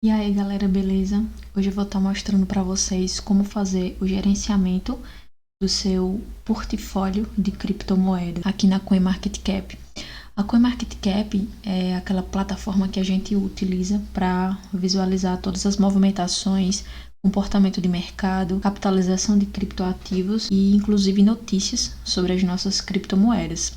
E aí galera, beleza? Hoje eu vou estar mostrando para vocês como fazer o gerenciamento do seu portfólio de criptomoedas aqui na CoinMarketCap. A CoinMarketCap é aquela plataforma que a gente utiliza para visualizar todas as movimentações, comportamento de mercado, capitalização de criptoativos e inclusive notícias sobre as nossas criptomoedas.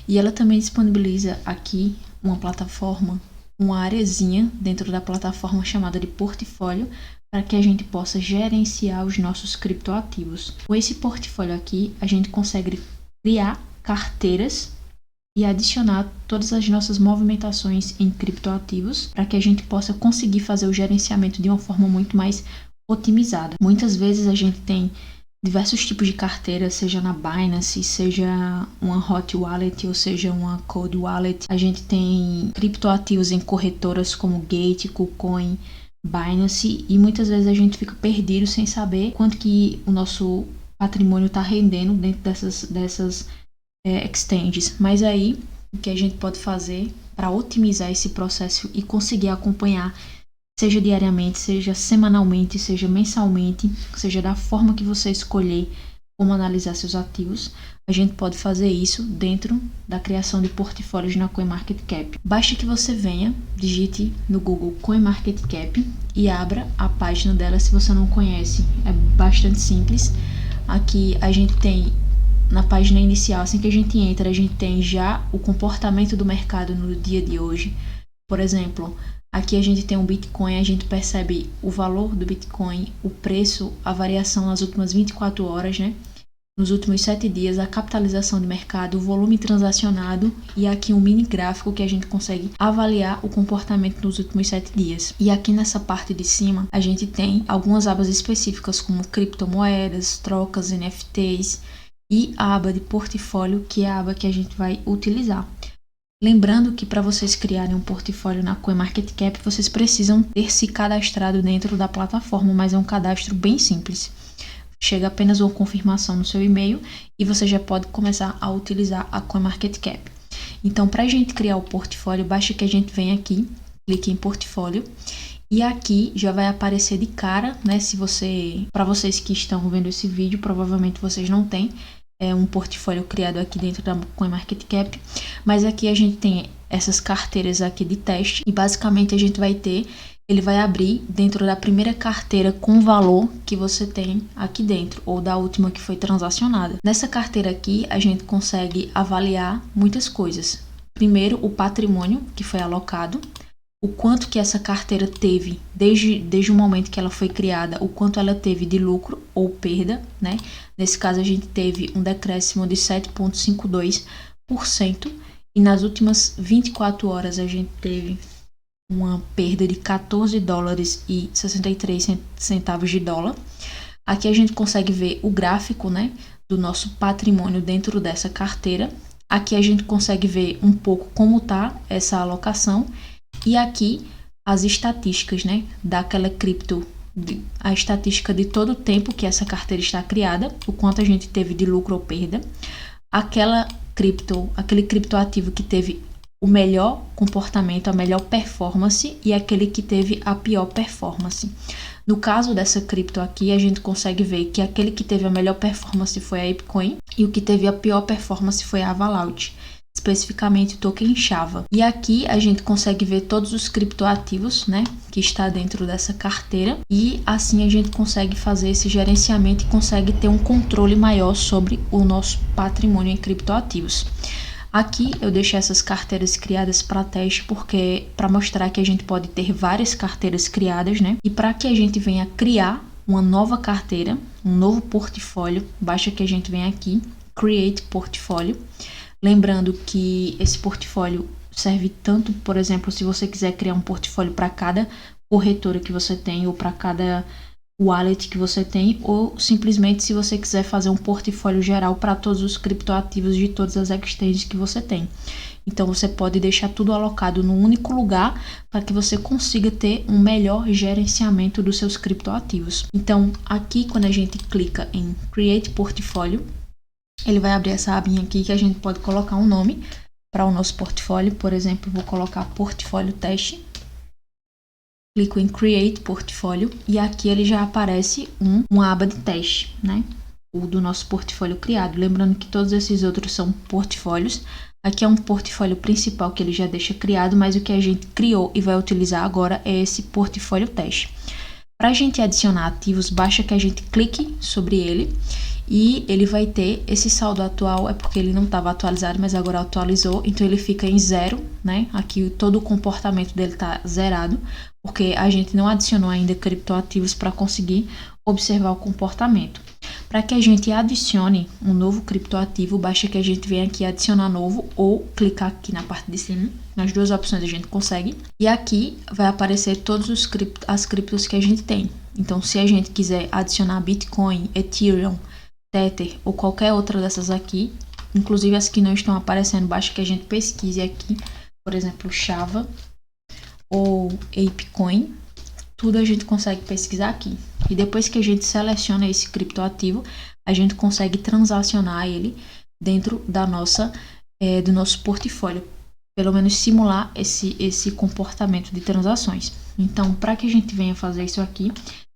E ela também disponibiliza aqui uma plataforma, uma areazinha dentro da plataforma chamada de portfólio, para que a gente possa gerenciar os nossos criptoativos. Com esse portfólio aqui, a gente consegue criar carteiras e adicionar todas as nossas movimentações em criptoativos, para que a gente possa conseguir fazer o gerenciamento de uma forma muito mais otimizada. Muitas vezes a gente tem diversos tipos de carteira, seja na Binance, seja uma Hot Wallet ou seja uma Cold Wallet. A gente tem criptoativos em corretoras como Gate, KuCoin, Binance, e muitas vezes a gente fica perdido sem saber quanto que o nosso patrimônio está rendendo dentro dessas exchanges. Mas aí, o que a gente pode fazer para otimizar esse processo e conseguir acompanhar, seja diariamente, seja semanalmente, seja mensalmente, seja da forma que você escolher como analisar seus ativos, a gente pode fazer isso dentro da criação de portfólios na CoinMarketCap. Basta que você venha, digite no Google CoinMarketCap e abra a página dela se você não conhece. É bastante simples. Aqui a gente tem, na página inicial, assim que a gente entra, a gente tem já o comportamento do mercado no dia de hoje. Por exemplo, aqui a gente tem um Bitcoin, a gente percebe o valor do Bitcoin, o preço, a variação nas últimas 24 horas, né? Nos últimos 7 dias, a capitalização de mercado, o volume transacionado e aqui um mini gráfico que a gente consegue avaliar o comportamento nos últimos 7 dias. E aqui nessa parte de cima, a gente tem algumas abas específicas como criptomoedas, trocas, NFTs e a aba de portfólio, que é a aba que a gente vai utilizar. Lembrando que para vocês criarem um portfólio na CoinMarketCap, vocês precisam ter se cadastrado dentro da plataforma, mas é um cadastro bem simples. Chega apenas uma confirmação no seu e-mail e você já pode começar a utilizar a CoinMarketCap. Então, para a gente criar o portfólio, basta que a gente venha aqui, clique em portfólio e aqui já vai aparecer de cara, né? Para vocês que estão vendo esse vídeo, provavelmente vocês não têm um portfólio criado aqui dentro da CoinMarketCap, mas aqui a gente tem essas carteiras aqui de teste e basicamente a gente ele vai abrir dentro da primeira carteira com o valor que você tem aqui dentro, ou da última que foi transacionada. Nessa carteira aqui a gente consegue avaliar muitas coisas. Primeiro, o patrimônio que foi alocado, o quanto que essa carteira teve desde o momento que ela foi criada, o quanto ela teve de lucro ou perda, né? Nesse caso a gente teve um decréscimo de 7,52% e nas últimas 24 horas a gente teve uma perda de 14 dólares e 63 centavos de dólar. Aqui a gente consegue ver o gráfico, né, do nosso patrimônio dentro dessa carteira. Aqui a gente consegue ver um pouco como está essa alocação. E aqui as estatísticas, né, daquela cripto, a estatística de todo o tempo que essa carteira está criada, o quanto a gente teve de lucro ou perda, aquele criptoativo que teve o melhor comportamento, a melhor performance e aquele que teve a pior performance. No caso dessa cripto aqui, a gente consegue ver que aquele que teve a melhor performance foi a Apecoin e o que teve a pior performance foi a Avalanche, especificamente o token Chava. E aqui a gente consegue ver todos os criptoativos, né, que está dentro dessa carteira, e assim a gente consegue fazer esse gerenciamento e consegue ter um controle maior sobre o nosso patrimônio em criptoativos. Aqui eu deixei essas carteiras criadas para teste porque para mostrar que a gente pode ter várias carteiras criadas, né? E para que a gente venha criar uma nova carteira, um novo portfólio, basta que a gente venha aqui, Create Portfólio. Lembrando que esse portfólio serve tanto, por exemplo, se você quiser criar um portfólio para cada corretora que você tem ou para cada wallet que você tem, ou simplesmente se você quiser fazer um portfólio geral para todos os criptoativos de todas as exchanges que você tem. Então você pode deixar tudo alocado num único lugar para que você consiga ter um melhor gerenciamento dos seus criptoativos. Então aqui quando a gente clica em Create Portfólio, ele vai abrir essa abinha aqui que a gente pode colocar um nome para o nosso portfólio. Por exemplo, vou colocar portfólio teste. clico em Create Portfólio e aqui ele já aparece uma aba de teste, né? O do nosso portfólio criado. Lembrando que todos esses outros são portfólios. Aqui é um portfólio principal que ele já deixa criado, mas o que a gente criou e vai utilizar agora é esse portfólio teste. Para a gente adicionar ativos, basta que a gente clique sobre ele e ele vai ter esse saldo atual, é porque ele não estava atualizado, mas agora atualizou, então ele fica em 0, né? Aqui todo o comportamento dele está zerado, porque a gente não adicionou ainda criptoativos para conseguir observar o comportamento. Para que a gente adicione um novo criptoativo, basta que a gente venha aqui adicionar novo ou clicar aqui na parte de cima. Nas duas opções a gente consegue. E aqui vai aparecer todas as criptos que a gente tem. Então, se a gente quiser adicionar Bitcoin, Ethereum, Tether ou qualquer outra dessas aqui, inclusive as que não estão aparecendo, basta que a gente pesquise aqui, por exemplo, Chava ou Apecoin. Tudo a gente consegue pesquisar aqui. E depois que a gente seleciona esse criptoativo, a gente consegue transacionar ele dentro da do nosso portfólio. Pelo menos simular esse comportamento de transações. Então, para que a gente venha fazer isso aqui,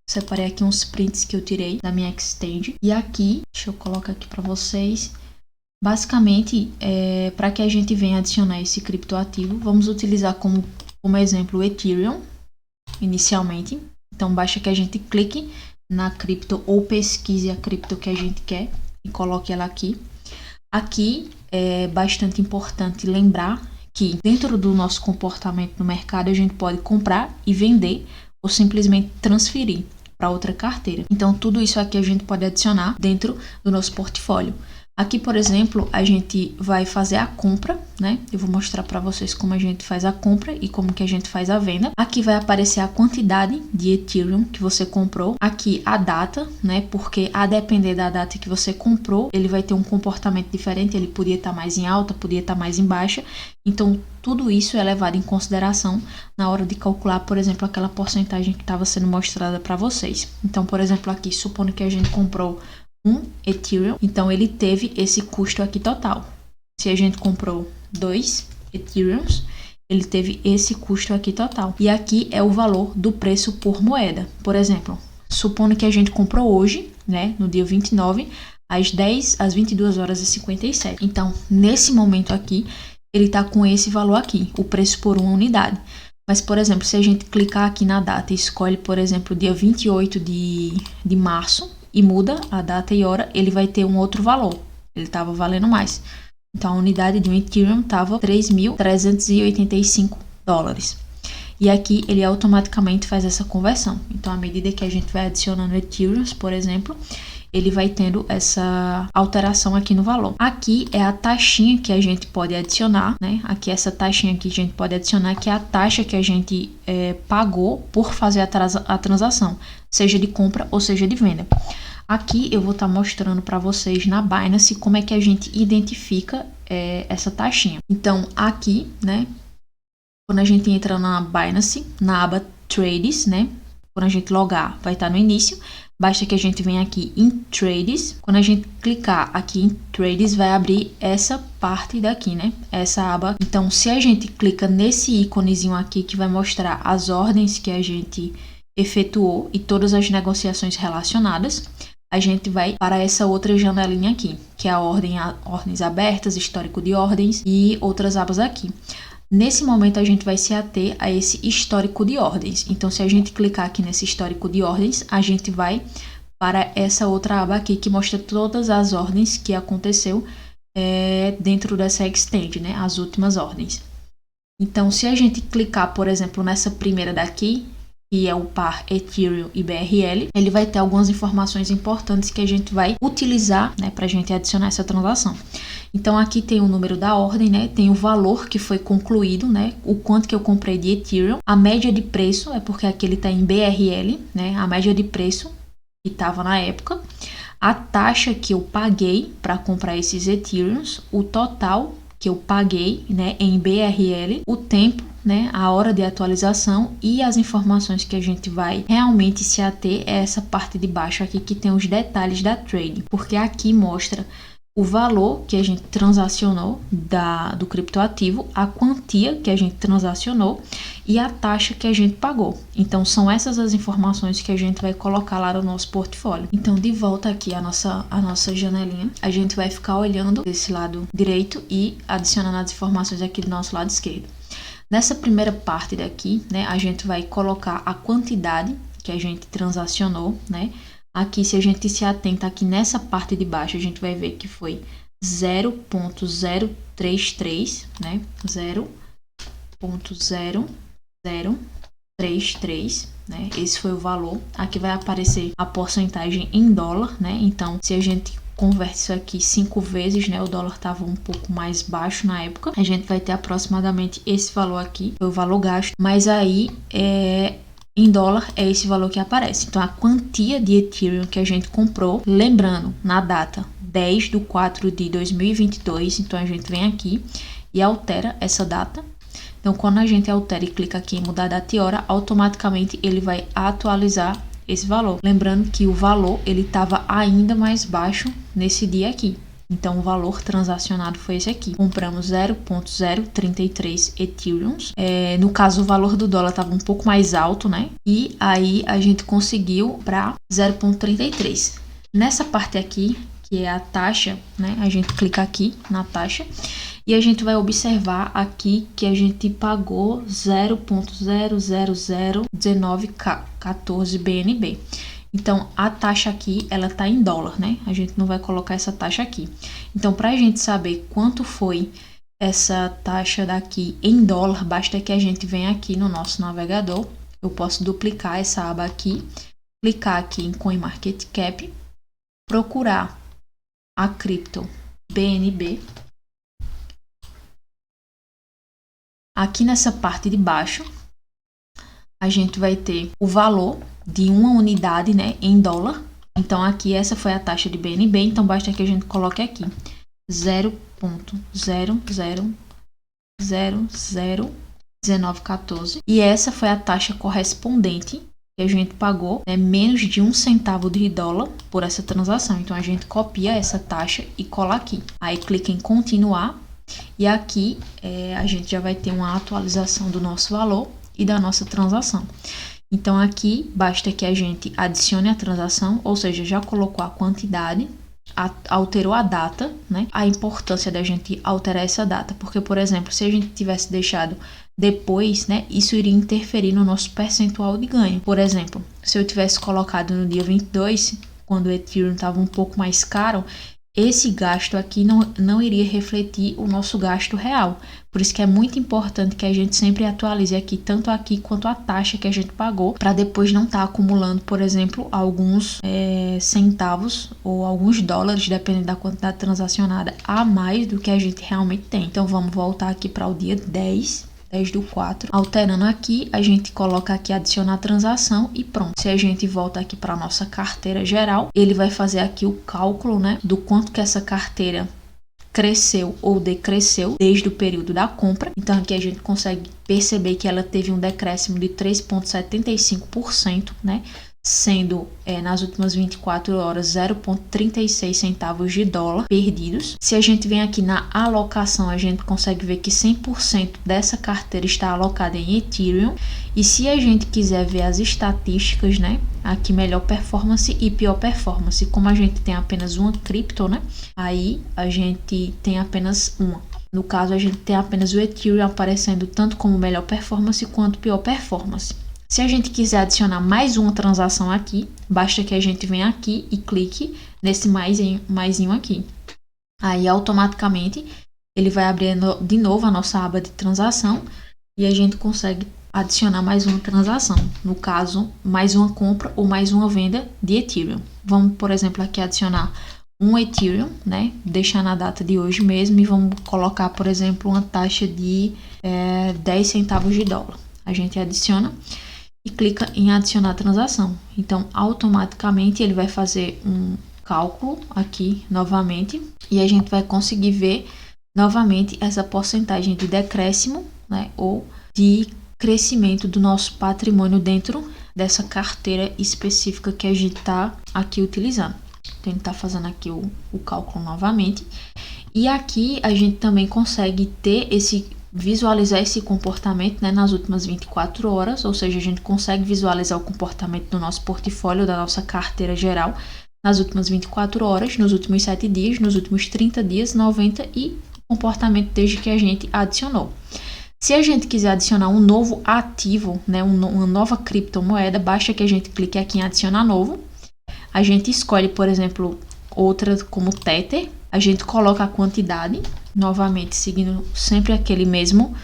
separei aqui uns prints que eu tirei da minha Extend. E aqui, deixa eu colocar aqui para vocês. Basicamente, para que a gente venha adicionar esse criptoativo, vamos utilizar como exemplo o Ethereum. Inicialmente, então basta que a gente clique na cripto ou pesquise a cripto que a gente quer e coloque ela aqui. Aqui é bastante importante lembrar que dentro do nosso comportamento no mercado a gente pode comprar e vender ou simplesmente transferir para outra carteira. Então tudo isso aqui a gente pode adicionar dentro do nosso portfólio. Aqui, por exemplo, a gente vai fazer a compra, né? Eu vou mostrar para vocês como a gente faz a compra e como que a gente faz a venda. Aqui vai aparecer a quantidade de Ethereum que você comprou. Aqui a data, né? Porque a depender da data que você comprou, ele vai ter um comportamento diferente. Ele podia estar mais em alta, podia estar mais em baixa. Então, tudo isso é levado em consideração na hora de calcular, por exemplo, aquela porcentagem que estava sendo mostrada para vocês. Então, por exemplo, aqui, supondo que a gente comprou um Ethereum, então ele teve esse custo aqui total. Se a gente comprou 2 Ethereums, ele teve esse custo aqui total. E aqui é o valor do preço por moeda. Por exemplo, supondo que a gente comprou hoje, né, no dia 29, às 22 horas e 57. Então, nesse momento aqui, ele está com esse valor aqui, o preço por uma unidade. Mas, por exemplo, se a gente clicar aqui na data e escolhe, por exemplo, dia 28 de março, e muda a data e hora, ele vai ter um outro valor. Ele estava valendo mais. Então, a unidade de um Ethereum estava 3.385 dólares. E aqui, ele automaticamente faz essa conversão. Então, à medida que a gente vai adicionando Ethereums, por exemplo, ele vai tendo essa alteração aqui no valor. Aqui é a taxinha que a gente pode adicionar, né? Aqui essa taxinha que a gente pode adicionar, que é a taxa que a gente pagou por fazer a transação, seja de compra ou seja de venda. Aqui eu vou estar mostrando para vocês na Binance como é que a gente identifica essa taxinha. Então, aqui, né, quando a gente entra na Binance, na aba Trades, né, quando a gente logar, vai estar no início. Basta que a gente venha aqui em Trades. Quando a gente clicar aqui em Trades, vai abrir essa parte daqui, né? Essa aba. Então, se a gente clica nesse íconezinho aqui, que vai mostrar as ordens que a gente efetuou e todas as negociações relacionadas, a gente vai para essa outra janelinha aqui, que é a ordens abertas, histórico de ordens e outras abas aqui. Nesse momento, a gente vai se ater a esse histórico de ordens. Então, se a gente clicar aqui nesse histórico de ordens, a gente vai para essa outra aba aqui, que mostra todas as ordens que aconteceu dentro dessa Extend, né? As últimas ordens. Então, se a gente clicar, por exemplo, nessa primeira daqui, que é o par Ethereum e BRL, ele vai ter algumas informações importantes que a gente vai utilizar, né, para a gente adicionar essa transação. Então, aqui tem o número da ordem, né, tem o valor que foi concluído, né, o quanto que eu comprei de Ethereum, a média de preço, é porque aqui ele está em BRL, né, a média de preço que estava na época, a taxa que eu paguei para comprar esses Ethereums, o total que eu paguei, né, em BRL, o tempo, né, a hora de atualização e as informações que a gente vai realmente se ater é essa parte de baixo aqui que tem os detalhes da trading, porque aqui mostra o valor que a gente transacionou do criptoativo, a quantia que a gente transacionou e a taxa que a gente pagou. Então, são essas as informações que a gente vai colocar lá no nosso portfólio. Então, de volta aqui a nossa janelinha, a gente vai ficar olhando desse lado direito e adicionando as informações aqui do nosso lado esquerdo. Nessa primeira parte daqui, né, a gente vai colocar a quantidade que a gente transacionou, né? Aqui, se a gente se atenta aqui nessa parte de baixo, a gente vai ver que foi 0.033, né? 0.0033, né? Esse foi o valor. Aqui vai aparecer a porcentagem em dólar, né? Então, se a gente converte isso aqui 5 vezes, né? O dólar estava um pouco mais baixo na época. A gente vai ter aproximadamente esse valor aqui, foi o valor gasto. Mas aí, em dólar é esse valor que aparece. Então, a quantia de Ethereum que a gente comprou, lembrando, na data 10/4/2022, então a gente vem aqui e altera essa data. Então, quando a gente altera e clica aqui em mudar data e hora, automaticamente ele vai atualizar esse valor. Lembrando que o valor ele estava ainda mais baixo nesse dia aqui. Então, o valor transacionado foi esse aqui. Compramos 0.033 Ethereums. No caso, o valor do dólar estava um pouco mais alto, né? E aí, a gente conseguiu para 0.33. Nessa parte aqui, que é a taxa, né? A gente clica aqui na taxa. E a gente vai observar aqui que a gente pagou 0.0001914 BNB. Então, a taxa aqui, ela tá em dólar, né? A gente não vai colocar essa taxa aqui. Então, para a gente saber quanto foi essa taxa daqui em dólar, basta que a gente venha aqui no nosso navegador. Eu posso duplicar essa aba aqui, clicar aqui em CoinMarketCap, procurar a cripto BNB. Aqui nessa parte de baixo, a gente vai ter o valor de uma unidade, né, em dólar. Então, aqui essa foi a taxa de BNB, então basta que a gente coloque aqui 0.001914 e essa foi a taxa correspondente que a gente pagou, né, menos de 1 centavo de dólar por essa transação. Então, a gente copia essa taxa e cola aqui. Aí, clica em continuar e aqui a gente já vai ter uma atualização do nosso valor e da nossa transação. Então, aqui basta que a gente adicione a transação, ou seja, já colocou a quantidade, alterou a data, né? A importância da gente alterar essa data, porque, por exemplo, se a gente tivesse deixado depois, né, isso iria interferir no nosso percentual de ganho. Por exemplo, se eu tivesse colocado no dia 22, quando o Ethereum estava um pouco mais caro, esse gasto aqui não iria refletir o nosso gasto real. Por isso que é muito importante que a gente sempre atualize aqui, tanto aqui quanto a taxa que a gente pagou, para depois não estar acumulando, por exemplo, alguns centavos ou alguns dólares, dependendo da quantidade transacionada, a mais do que a gente realmente tem. Então, vamos voltar aqui para o dia 10/4. Alterando aqui, a gente coloca aqui adicionar transação e pronto. Se a gente volta aqui para nossa carteira geral, ele vai fazer aqui o cálculo, né, do quanto que essa carteira cresceu ou decresceu desde o período da compra. Então, aqui a gente consegue perceber que ela teve um decréscimo de 3,75%, né? Sendo nas últimas 24 horas 0,36 centavos de dólar perdidos. Se a gente vem aqui na alocação, a gente consegue ver que 100% dessa carteira está alocada em Ethereum. E se a gente quiser ver as estatísticas, né, aqui melhor performance e pior performance, como a gente tem apenas uma cripto, né, aí a gente tem apenas uma. No caso, a gente tem apenas o Ethereum aparecendo tanto como melhor performance quanto pior performance. Se a gente quiser adicionar mais uma transação aqui, basta que a gente venha aqui e clique nesse maisinho aqui. Aí, automaticamente, ele vai abrir de novo a nossa aba de transação e a gente consegue adicionar mais uma transação. No caso, mais uma compra ou mais uma venda de Ethereum. Vamos, por exemplo, aqui adicionar um Ethereum, né? Deixar na data de hoje mesmo e vamos colocar, por exemplo, uma taxa de 10 centavos de dólar. A gente adiciona e clica em adicionar transação. Então, automaticamente ele vai fazer um cálculo aqui novamente e a gente vai conseguir ver novamente essa porcentagem de decréscimo, né, ou de crescimento do nosso patrimônio dentro dessa carteira específica que a gente está aqui utilizando. Então ele está fazendo aqui o cálculo novamente. E aqui a gente também consegue visualizar esse comportamento, né, nas últimas 24 horas, ou seja, a gente consegue visualizar o comportamento do nosso portfólio, da nossa carteira geral, nas últimas 24 horas, nos últimos 7 dias, nos últimos 30 dias, 90 e o comportamento desde que a gente adicionou. Se a gente quiser adicionar um novo ativo, né, uma nova criptomoeda, basta que a gente clique aqui em adicionar novo. A gente escolhe, por exemplo, outra como Tether. A gente coloca a quantidade, novamente seguindo sempre aquele mesmo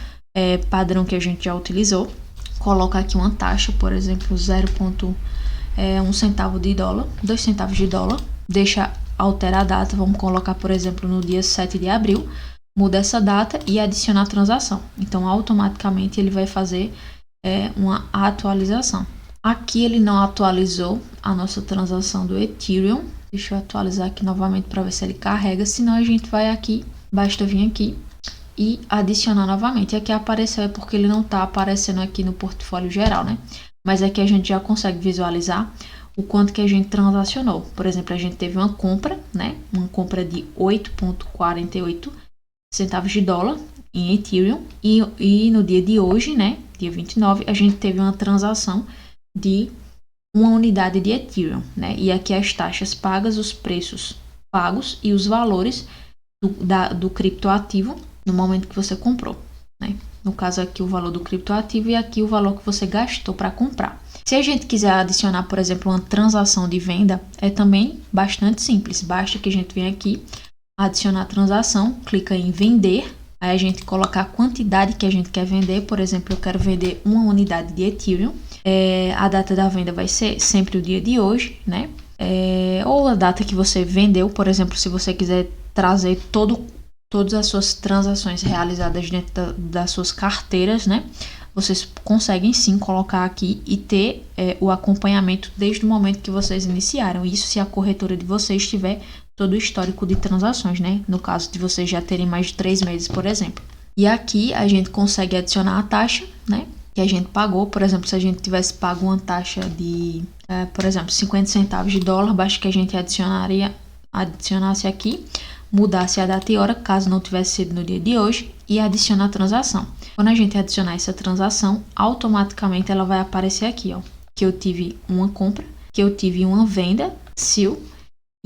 padrão que a gente já utilizou. Coloca aqui uma taxa, por exemplo, 0,1 centavo de dólar, 2 centavos de dólar. Deixa alterar a data, vamos colocar, por exemplo, no dia 7 de abril. Muda essa data e adiciona a transação. Então, automaticamente ele vai fazer uma atualização. Aqui ele não atualizou a nossa transação do Ethereum. Deixa eu atualizar aqui novamente para ver se ele carrega. Senão a gente vai aqui, basta vir aqui e adicionar novamente. E aqui apareceu porque ele não está aparecendo aqui no portfólio geral, né? Mas aqui a gente já consegue visualizar o quanto que a gente transacionou. Por exemplo, a gente teve uma compra, né? Uma compra de 8,48 centavos de dólar em Ethereum. E no dia de hoje, né? Dia 29, a gente teve uma transação de uma unidade de Ethereum, né? E aqui as taxas pagas, os preços pagos e os valores do criptoativo no momento que você comprou, né? No caso aqui o valor do criptoativo e aqui o valor que você gastou para comprar. Se a gente quiser adicionar, por exemplo, uma transação de venda, é também bastante simples. Basta que a gente venha aqui, adicionar a transação, clica em vender, aí a gente coloca a quantidade que a gente quer vender. Por exemplo, eu quero vender uma unidade de Ethereum. A data da venda vai ser sempre o dia de hoje, né? Ou a data que você vendeu. Por exemplo, se você quiser trazer todas as suas transações realizadas dentro das suas carteiras, né? Vocês conseguem sim colocar aqui e ter o acompanhamento desde o momento que vocês iniciaram. Isso se a corretora de vocês tiver todo o histórico de transações, né? No caso de vocês já terem mais de 3 meses, por exemplo. E aqui a gente consegue adicionar a taxa, né? Que a gente pagou. Por exemplo, se a gente tivesse pago uma taxa de, por exemplo, 50 centavos de dólar, basta que a gente adicionasse aqui, mudasse a data e hora, caso não tivesse sido no dia de hoje, e adicionar a transação. Quando a gente adicionar essa transação, automaticamente ela vai aparecer aqui, ó, que eu tive uma compra, que eu tive uma venda, SEAL,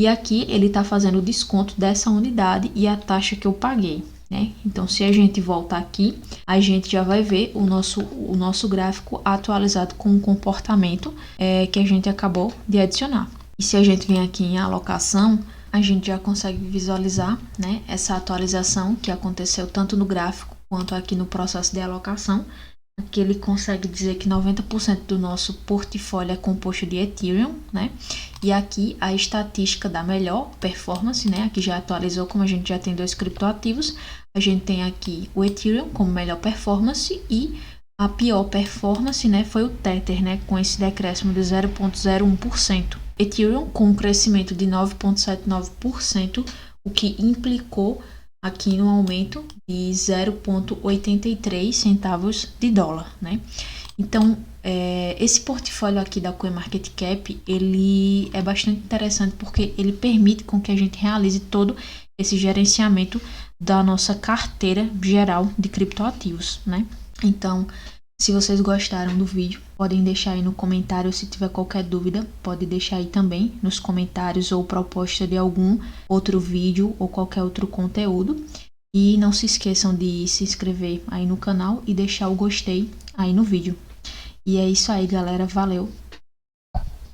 e aqui ele está fazendo o desconto dessa unidade e a taxa que eu paguei, né? Então, se a gente voltar aqui, a gente já vai ver o nosso gráfico atualizado com o comportamento que a gente acabou de adicionar. E se a gente vem aqui em alocação, a gente já consegue visualizar, né, essa atualização que aconteceu tanto no gráfico quanto aqui no processo de alocação. Aqui ele consegue dizer que 90% do nosso portfólio é composto de Ethereum, né? E aqui a estatística da melhor performance, né? Aqui já atualizou, como a gente já tem 2 criptoativos. A gente tem aqui o Ethereum como melhor performance e a pior performance, né, foi o Tether, né, com esse decréscimo de 0,01%. Ethereum com um crescimento de 9,79%, o que implicou aqui no aumento de 0,83 centavos de dólar, né? Então, esse portfólio aqui da CoinMarketCap, ele é bastante interessante porque ele permite com que a gente realize todo esse gerenciamento da nossa carteira geral de criptoativos, né? Então, se vocês gostaram do vídeo, podem deixar aí no comentário. Se tiver qualquer dúvida, pode deixar aí também nos comentários ou proposta de algum outro vídeo ou qualquer outro conteúdo. E não se esqueçam de se inscrever aí no canal e deixar o gostei aí no vídeo. E é isso aí, galera. Valeu!